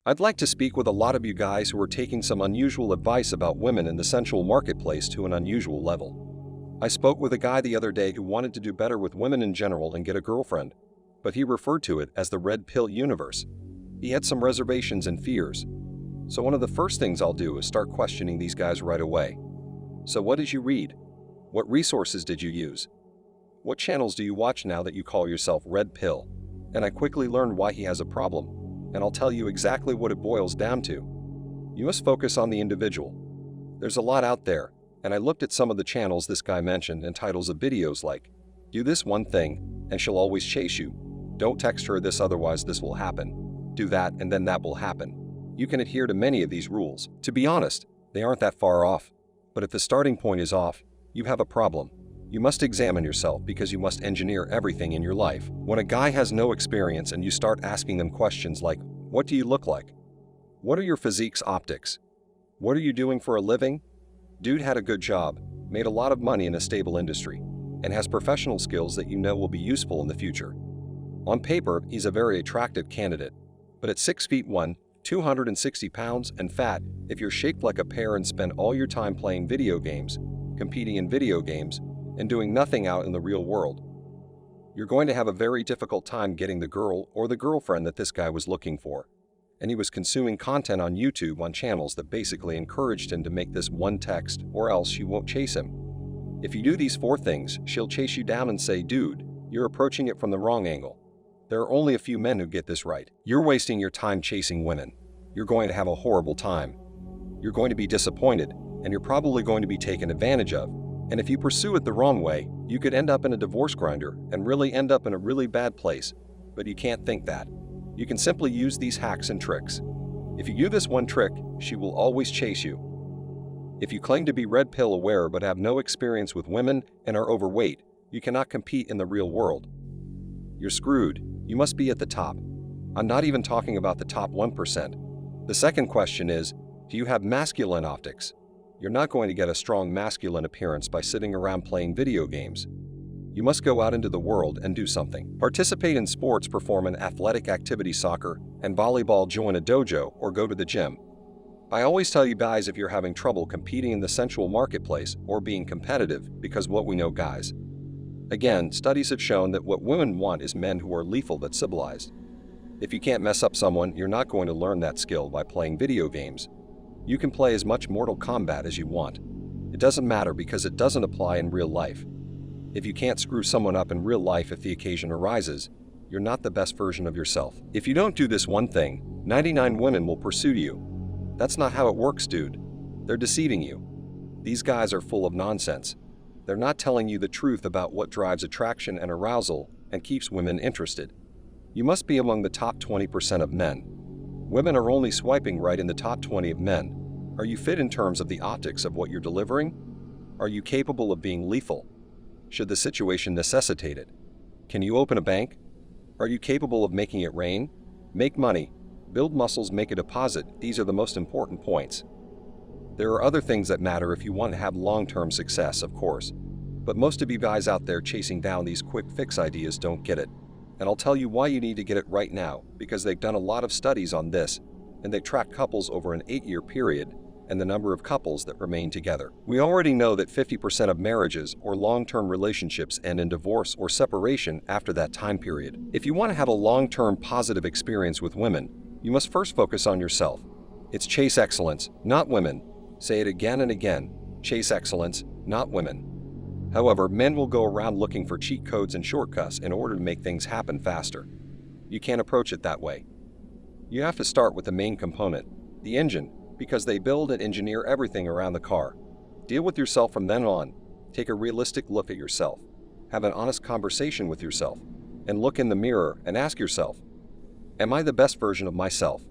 I'd like to speak with a lot of you guys who are taking some unusual advice about women in the sensual marketplace to an unusual level. I spoke with a guy the other day who wanted to do better with women in general and get a girlfriend, but he referred to it as the red pill universe. He had some reservations and fears. So one of the first things I'll do is start questioning these guys right away. So what did you read? What resources did you use? What channels do you watch now that you call yourself red pill? And I quickly learned why he has a problem. And I'll tell you exactly what it boils down to. You must focus on the individual. There's a lot out there, and I looked at some of the channels this guy mentioned and titles of videos like, "Do this one thing, and she'll always chase you. Don't text her this, otherwise this will happen. Do that, and then that will happen." You can adhere to many of these rules. To be honest, they aren't that far off. But if the starting point is off, you have a problem. You must examine yourself because you must engineer everything in your life. When a guy has no experience and you start asking them questions like, "What do you look like? What are your physique's optics? What are you doing for a living?" Dude had a good job, made a lot of money in a stable industry, and has professional skills that you know will be useful in the future. On paper, he's a very attractive candidate, but at 6 feet 1, 260 pounds and fat, if you're shaped like a pear and spend all your time playing video games, competing in video games, and doing nothing out in the real world, you're going to have a very difficult time getting the girl or the girlfriend that this guy was looking for. And he was consuming content on YouTube on channels that basically encouraged him to make this one text or else she won't chase him. If you do these 4 things, she'll chase you down and say, "Dude, you're approaching it from the wrong angle." There are only a few men who get this right. You're wasting your time chasing women. You're going to have a horrible time. You're going to be disappointed, and you're probably going to be taken advantage of. And if you pursue it the wrong way, you could end up in a divorce grinder and really end up in a really bad place. But you can't think that. You can simply use these hacks and tricks. If you do this one trick, she will always chase you. If you claim to be red pill aware but have no experience with women and are overweight, you cannot compete in the real world. You're screwed. You must be at the top. I'm not even talking about the top 1%. The second question is, do you have masculine optics? You're not going to get a strong masculine appearance by sitting around playing video games. You must go out into the world and do something. Participate in sports, perform an athletic activity, soccer and volleyball, join a dojo, or go to the gym. I always tell you guys if you're having trouble competing in the sensual marketplace or being competitive, because what we know guys. Again, studies have shown that what women want is men who are lethal but civilized. If you can't mess up someone, you're not going to learn that skill by playing video games. You can play as much Mortal Kombat as you want. It doesn't matter because it doesn't apply in real life. If you can't screw someone up in real life if the occasion arises, you're not the best version of yourself. If you don't do this one thing, 99 women will pursue you. That's not how it works, dude. They're deceiving you. These guys are full of nonsense. They're not telling you the truth about what drives attraction and arousal and keeps women interested. You must be among the top 20% of men. Women are only swiping right in the top 20 of men. Are you fit in terms of the optics of what you're delivering? Are you capable of being lethal? Should the situation necessitate it? Can you open a bank? Are you capable of making it rain? Make money. Build muscles, make a deposit. These are the most important points. There are other things that matter if you want to have long-term success, of course. But most of you guys out there chasing down these quick fix ideas don't get it. And I'll tell you why you need to get it right now, because they've done a lot of studies on this, and they've tracked couples over an 8-year period and the number of couples that remain together. We already know that 50% of marriages or long-term relationships end in divorce or separation after that time period. If you want to have a long-term positive experience with women, you must first focus on yourself. It's chase excellence, not women. Say it again and again. Chase excellence, not women. However, men will go around looking for cheat codes and shortcuts in order to make things happen faster. You can't approach it that way. You have to start with the main component, the engine, because they build and engineer everything around the car. Deal with yourself from then on. Take a realistic look at yourself. Have an honest conversation with yourself. And look in the mirror and ask yourself, am I the best version of myself?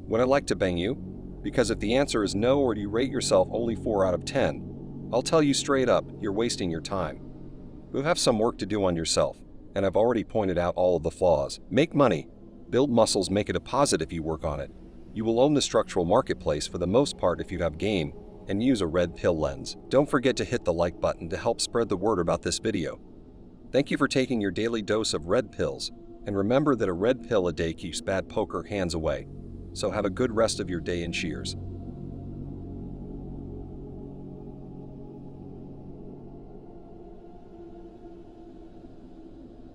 Would I like to bang you? Because if the answer is no, or you rate yourself only 4 out of 10, I'll tell you straight up, you're wasting your time. You'll have some work to do on yourself, and I've already pointed out all of the flaws. Make money, build muscles, make a deposit if you work on it. You will own the structural marketplace for the most part if you have game, and use a red pill lens. Don't forget to hit the like button to help spread the word about this video. Thank you for taking your daily dose of red pills, and remember that a red pill a day keeps bad poker hands away. So have a good rest of your day and cheers.